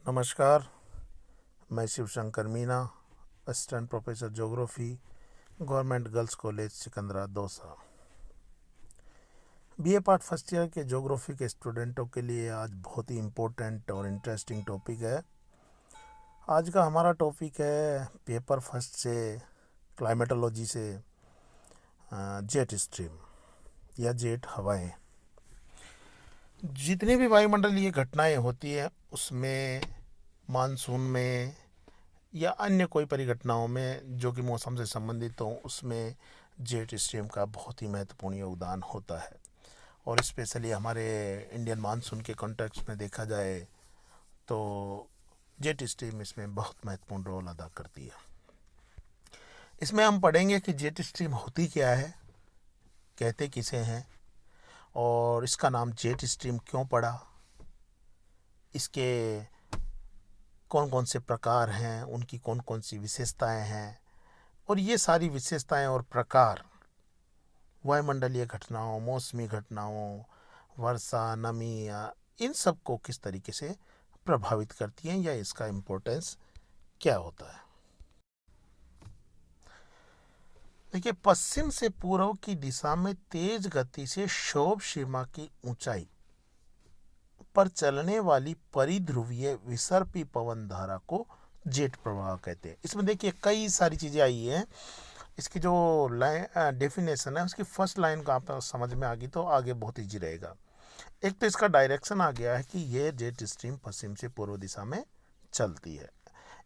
नमस्कार। मैं Shiv Shankar Meena, assistant professor geography, government girls college Sikandra Dausa. BA part first year के geography के स्टूडेंटों के लिए आज बहुत ही इम्पोर्टेंट और इंटरेस्टिंग टॉपिक है। आज का हमारा टॉपिक है पेपर फर्स्ट से क्लाइमेटोलॉजी से जेट स्ट्रीम या जेट हवाएं। जितनी भी वायुमंडलीय घटनाएं होती हैं उसमें मानसून में या अन्य कोई परिघटनाओं में जो कि मौसम से संबंधित हो, उसमें जेट स्ट्रीम का बहुत ही महत्वपूर्ण योगदान होता है। और स्पेशली हमारे इंडियन मानसून के कॉन्टेक्स्ट में देखा जाए तो जेट स्ट्रीम इसमें बहुत महत्वपूर्ण रोल अदा करती है। इसमें हम पढ़ेंगे कि जेट स्ट्रीम होती क्या है, कहते किसे हैं, और इसका नाम जेट स्ट्रीम क्यों पड़ा, इसके कौन कौन से प्रकार हैं, उनकी कौन कौन सी विशेषताएं हैं, और ये सारी विशेषताएं और प्रकार वायुमंडलीय घटनाओं, मौसमी घटनाओं, वर्षा, नमी या इन सब को किस तरीके से प्रभावित करती हैं या इसका इम्पोर्टेंस क्या होता है। देखिए, पश्चिम से पूर्व की दिशा में तेज गति से क्षोभ सीमा की ऊंचाई पर चलने वाली परिध्रुवीय विसर्पी पवन धारा को जेट प्रवाह कहते हैं। इसमें देखिए कई सारी चीज़ें आई हैं। इसकी जो लाइन डेफिनेशन है उसकी फर्स्ट लाइन का आप समझ में आ गई तो आगे बहुत ईजी रहेगा। एक तो इसका डायरेक्शन आ गया है कि ये जेट स्ट्रीम पश्चिम से पूर्व दिशा में चलती है।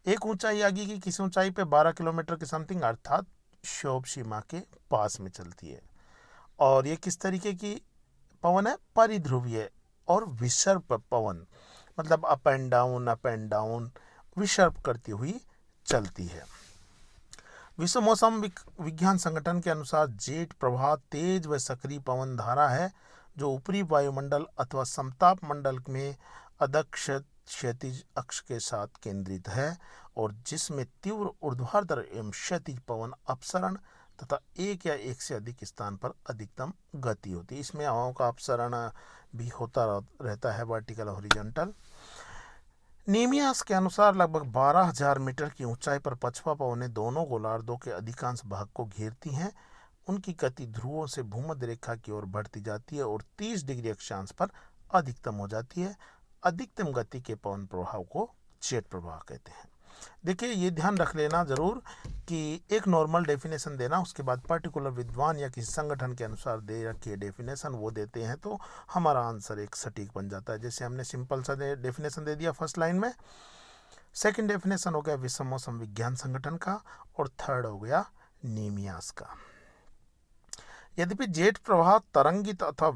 एक ऊंचाई आ गई कि किसी ऊंचाई पे 12 किलोमीटर के समथिंग अर्थात क्षोभ सीमा के पास में चलती है। और ये किस तरीके की पवन है? परिध्रुवीय और विसर्प पवन, मतलब अप एंड डाउन विसर्प करती हुई चलती है। विश्व मौसम विज्ञान संगठन के अनुसार जेट प्रवाह तेज व सक्रिय पवन धारा है जो ऊपरी वायुमंडल अथवा समताप मंडल में अदक्ष क्षैतिज अक्ष के साथ केंद्रित है और जिसमें तीव्र ऊर्ध्वाधर एवं क्षैतिज पवन अपसरण तथा एक या एक से अधिक स्थान पर अधिकतम गति होती है। इसमें हवाओं का अपसरण भी होता रहता है, वर्टिकल हॉरिजॉन्टल। नीमियास के अनुसार लगभग 12,000 मीटर की ऊंचाई पर पछवा पवनें दोनों गोलार्धों के अधिकांश भाग को घेरती हैं। उनकी गति ध्रुवों से भूमध्य रेखा की ओर बढ़ती जाती है और 30 डिग्री अक्षांश पर अधिकतम हो जाती है। अधिकतम गति के पवन प्रवाह को जेट प्रवाह कहते हैं। देखिए, ये ध्यान रख लेना जरूर कि एक नॉर्मल डेफिनेशन देना, उसके बाद पर्टिकुलर विद्वान या किसी संगठन के अनुसार दे रखी डेफिनेशन वो देते हैं तो हमारा आंसर एक सटीक बन जाता है। जैसे हमने सिंपल सा डेफिनेशन दे दिया फर्स्ट लाइन में। सेकंड डेफिनेशन हो गया विश्व मौसम विज्ञान संगठन का और थर्ड हो गया नीमियास का। यद्यपि जेट प्रवाह तरंगित अथवा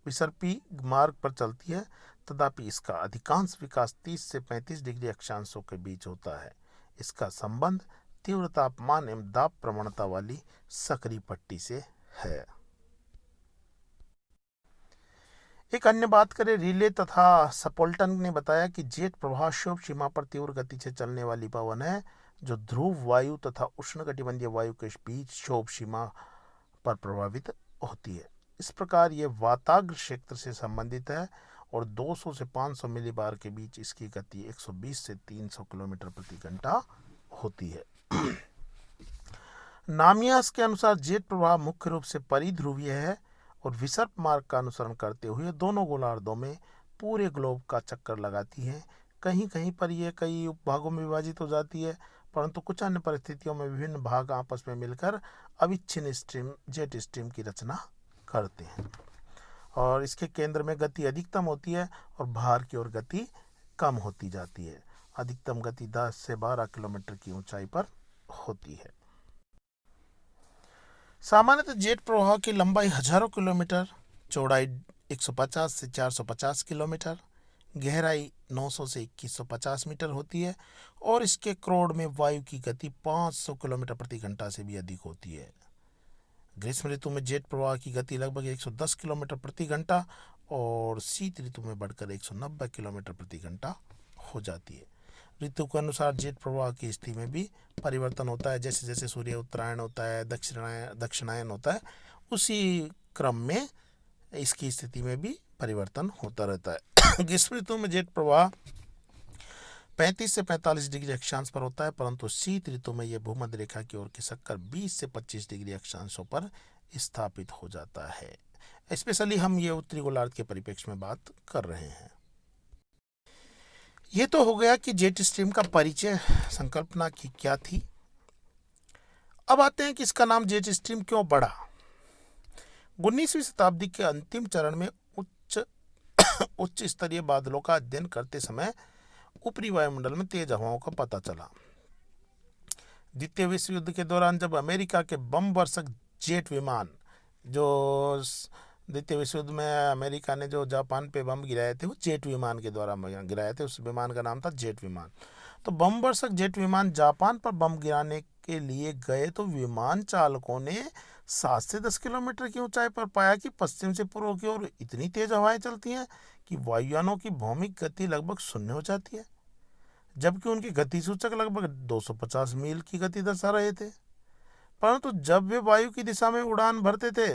विसर्पी मार्ग पर चलती है तथापि इसका अधिकांश विकास 30 से 35 डिग्री अक्षांशों के बीच होता है। इसका संबंध तीव्र तापमान एवं दाब प्रवणता वाली सक्रिय पट्टी से है। एक अन्य बात करें, रिले तथा सपोल्टन ने बताया कि जेट प्रवाह क्षोभ सीमा पर तीव्र गति से चलने वाली पवन है जो ध्रुव वायु तथा उष्णकटिबंधीय वायु के बीच क्षोभ सीमा पर प्रभावित होती है। इस प्रकार ये वाताग्र क्षेत्र से संबंधित है और 200 से 500 मिलीबार के बीच इसकी गति 120 से 300 किलोमीटर प्रति घंटा होती है। नामियास के अनुसार जेट प्रवाह मुख्य रूप से परिध्रुवीय है और विसर्प मार्ग का अनुसरण करते हुए दोनों गोलार्धों में पूरे ग्लोब का चक्कर लगाती है। कहीं कहीं पर यह कई उपभागों में विभाजित हो जाती है, परंतु कुछ अन्य परिस्थितियों में विभिन्न भाग आपस में मिलकर अविच्छिन्न स्ट्रीम जेट स्ट्रीम की रचना करते हैं। और इसके केंद्र में गति अधिकतम होती है और बाहर की ओर गति कम होती जाती है। अधिकतम गति 10 से 12 किलोमीटर की ऊंचाई पर होती है। सामान्यतः जेट प्रवाह की लंबाई हजारों किलोमीटर, चौड़ाई 150 से 450 किलोमीटर, गहराई 900 से 2150 मीटर होती है और इसके क्रोड में वायु की गति 500 किलोमीटर प्रति घंटा से भी अधिक होती है। ग्रीष्म ऋतु में जेट प्रवाह की गति लगभग 110 किलोमीटर प्रति घंटा और शीत ऋतु में बढ़कर 190 किलोमीटर प्रति घंटा हो जाती है। ऋतु के अनुसार जेट प्रवाह की स्थिति में भी परिवर्तन होता है। जैसे जैसे सूर्य उत्तरायण होता है, दक्षिणायन होता है, उसी क्रम में इसकी स्थिति में भी परिवर्तन होता रहता है। ग्रीष्म ऋतु में जेट प्रवाह 35 से 45 डिग्री अक्षांश पर होता है, परंतु शीत ऋतु में यह भूमध्य रेखा की ओर खिसककर 20 से 25 डिग्री अक्षांशों पर स्थापित हो जाता है। स्पेशली हम ये उत्तरी गोलार्ध के परिप्रेक्ष्य में बात कर रहे हैं। ये तो हो गया कि जेट स्ट्रीम का परिचय, संकल्पना की क्या थी। अब आते हैं कि इसका नाम जेट स्ट्रीम क्यों पड़ा। 19वीं शताब्दी के अंतिम चरण में उच्च स्तरीय बादलों का अध्ययन करते समय ऊपरी वायुमंडल में तेज हवाओं का पता चला। द्वितीय विश्व युद्ध के दौरान जब अमेरिका के बम वर्षक जेट विमान, जो द्वितीय विश्व युद्ध में अमेरिका ने जो जापान पे बम गिराए थे वो जेट विमान के द्वारा गिराए थे, उस विमान का नाम था जेट विमान। तो बम वर्षक जेट विमान जापान पर बम गिराने के लिए गए तो विमान चालकों ने 7 से 10 किलोमीटर की ऊंचाई पर पाया कि पश्चिम से पूर्व की ओर इतनी तेज हवाएं चलती हैं कि वायुयानों की भौमिक गति लगभग शून्य हो जाती है, जबकि उनकी गति सूचक लगभग 250 मील की गति दर्शा रहे थे। परंतु जब वे वायु की दिशा में उड़ान भरते थे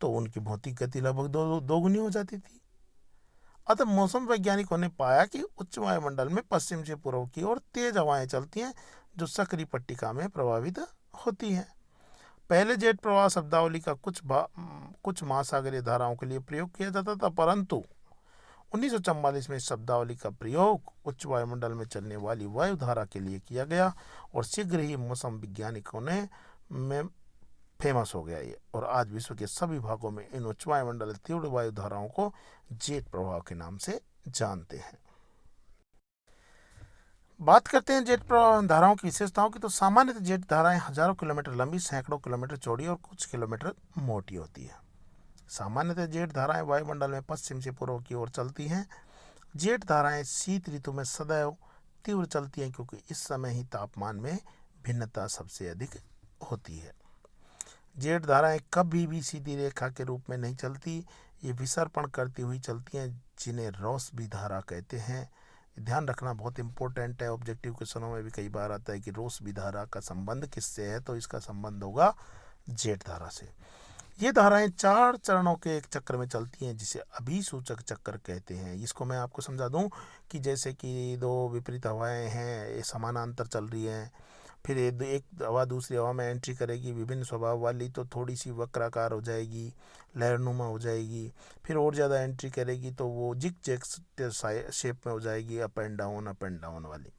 तो उनकी भौतिक गति लगभग दोगुनी हो जाती थी। अतः मौसम वैज्ञानिकों ने पाया कि उच्च वायुमंडल में पश्चिम से पूर्व की ओर तेज हवाएं चलती हैं जो सक्रिय पट्टिका में प्रभावित होती हैं। पहले जेट प्रवाह शब्दावली का कुछ महासागरीय धाराओं के लिए प्रयोग किया जाता था, परंतु 1944 में इस शब्दावली का प्रयोग उच्च वायुमंडल में चलने वाली वायुधारा के लिए किया गया और शीघ्र ही मौसम वैज्ञानिकों में फेमस हो गया ये, और आज विश्व के सभी भागों में इन उच्च वायुमंडल तीव्र वायुधाराओं को जेट प्रवाह के नाम से जानते हैं। बात करते हैं जेट प्रवाह धाराओं की विशेषताओं की। तो सामान्यतः जेट धाराएं हजारों किलोमीटर लंबी, सैकड़ों किलोमीटर चौड़ी और कुछ किलोमीटर मोटी होती है। सामान्यतः जेट धाराएं वायुमंडल में पश्चिम से पूर्व की ओर चलती हैं। जेट धाराएं शीत ऋतु में सदैव तीव्र चलती हैं क्योंकि इस समय ही तापमान में भिन्नता सबसे अधिक होती है। जेट धाराएं कभी भी सीधी रेखा के रूप में नहीं चलती, ये विसर्पण करती हुई चलती हैं, जिन्हें रोसबी धारा कहते हैं। ध्यान रखना बहुत इंपॉर्टेंट है, ऑब्जेक्टिव क्वेश्चनों में भी कई बार आता है कि रोसबी धारा का संबंध किससे है, तो इसका संबंध होगा जेट धारा से। ये धाराएं 4 चरणों के एक चक्र में चलती हैं जिसे अभिसूचक चक्र कहते हैं। इसको मैं आपको समझा दूं कि जैसे कि दो विपरीत हवाएं हैं, ये समानांतर चल रही हैं, फिर एक हवा दूसरी हवा में एंट्री करेगी, विभिन्न स्वभाव वाली, तो थोड़ी सी वक्राकार हो जाएगी, लहरनुमा हो जाएगी। फिर और ज़्यादा एंट्री करेगी तो वो जिग जैग शेप में हो जाएगी, अप एंड डाउन वाली।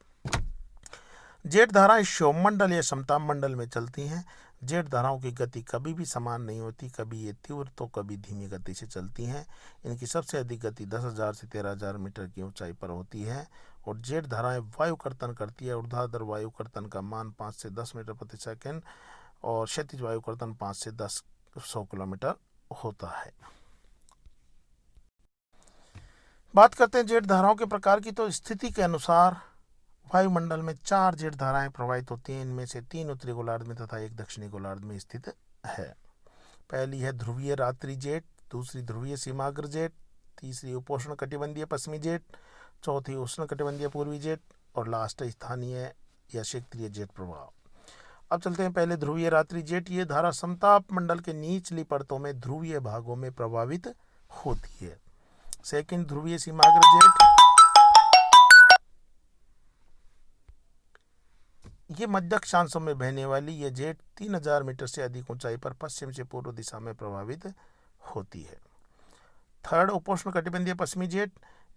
जेट धाराएं क्षोभमंडल या समताप मंडल में चलती हैं। जेट धाराओं की गति कभी भी समान नहीं होती, कभी ये तीव्र तो कभी धीमी गति से चलती हैं। इनकी सबसे अधिक गति 10,000 से 13,000 मीटर की ऊंचाई पर होती है और जेट धाराएं वायु कर्तन करती है। ऊर्ध्वाधर वायु कर्तन का मान 5 से 10 मीटर प्रति सेकंड और क्षैतिज वायु कर्तन 5 से 100 किलोमीटर होता है। बात करते हैं जेट धाराओं के प्रकार की। तो स्थिति के अनुसार वायुमंडल में 4 जेट धाराएं प्रवाहित होती हैं। इनमें से 3 उत्तरी गोलार्ध में तथा 1 दक्षिणी गोलार्ध में स्थित है। पहली है ध्रुवीय रात्रि जेट, दूसरी ध्रुवीय सीमाग्र जेट, तीसरी उपोष्ण कटिबंधीय पश्चिमी जेट, चौथी उष्ण कटिबंधीय पूर्वी जेट और लास्ट स्थानीय या क्षेत्रीय जेट प्रवाह। अब चलते हैं पहले ध्रुवीय रात्रि जेट। ये धारा समताप मंडल के निचली परतों में ध्रुवीय भागों में प्रभावित होती है। सेकंड ध्रुवीय सीमाग्र जेट, ये मध्य अक्षांशों में बहने वाली यह जेट 3000 मीटर से अधिक ऊंचाई पर पश्चिम से पूर्व दिशा में प्रभावित होती है। थर्ड उपोष्ण कटिबंधीय पश्चिमी जेट,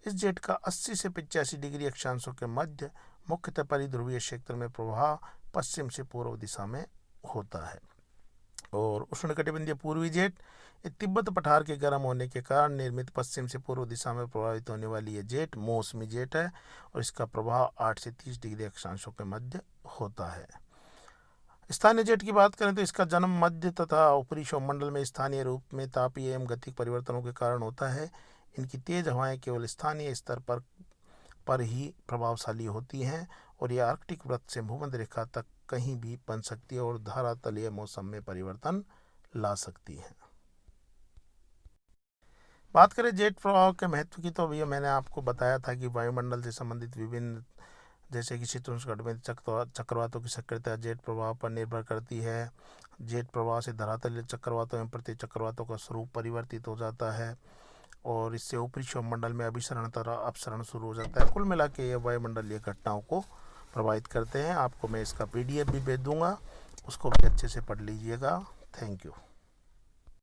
इस जेट का 80 से 85 डिग्री अक्षांशों के मध्य मुख्यतः परिध्रुवीय क्षेत्र में प्रवाह पश्चिम से पूर्व दिशा में होता है। और उष्णकटिबंधीय पूर्वी जेट, तिब्बत पठार के गर्म होने के कारण निर्मित पश्चिम से पूर्व दिशा में प्रभावित होने वाली यह जेट मौसमी जेट है और इसका प्रभाव 8 से 30 डिग्री अक्षांशों के मध्य होता है। स्थानीय जेट की बात करें तो इसका जन्म मध्य तथा ऊपरी क्षोभमंडल में स्थानीय रूप में तापीय एवं गतिक परिवर्तनों के कारण होता है। इनकी तेज हवाएं केवल स्थानीय स्तर पर ही प्रभावशाली होती हैं और यह आर्कटिक वृत्त से भूमध्य रेखा तक कहीं भी बन सकती है और धरातलीय मौसम में परिवर्तन ला सकती है। बात करें जेट प्रवाह के महत्व की, तो अभी मैंने आपको बताया था कि वायुमंडल से संबंधित विभिन्न जैसे कि शीतोष्णकटिबंधीय चक्रवातों की सक्रियता जेट प्रवाह पर निर्भर करती है। जेट प्रवाह से धरातलीय चक्रवातों एवं प्रति चक्रवातों का स्वरूप परिवर्तित हो जाता है और इससे ऊपरी सौरमंडल में अभिसरण तथा अपसरण शुरू हो जाता है। कुल मिला के ये वायुमंडलीय घटनाओं को प्रभावित करते हैं। आपको मैं इसका PDF भी भेज दूंगा, उसको भी अच्छे से पढ़ लीजिएगा। Thank you.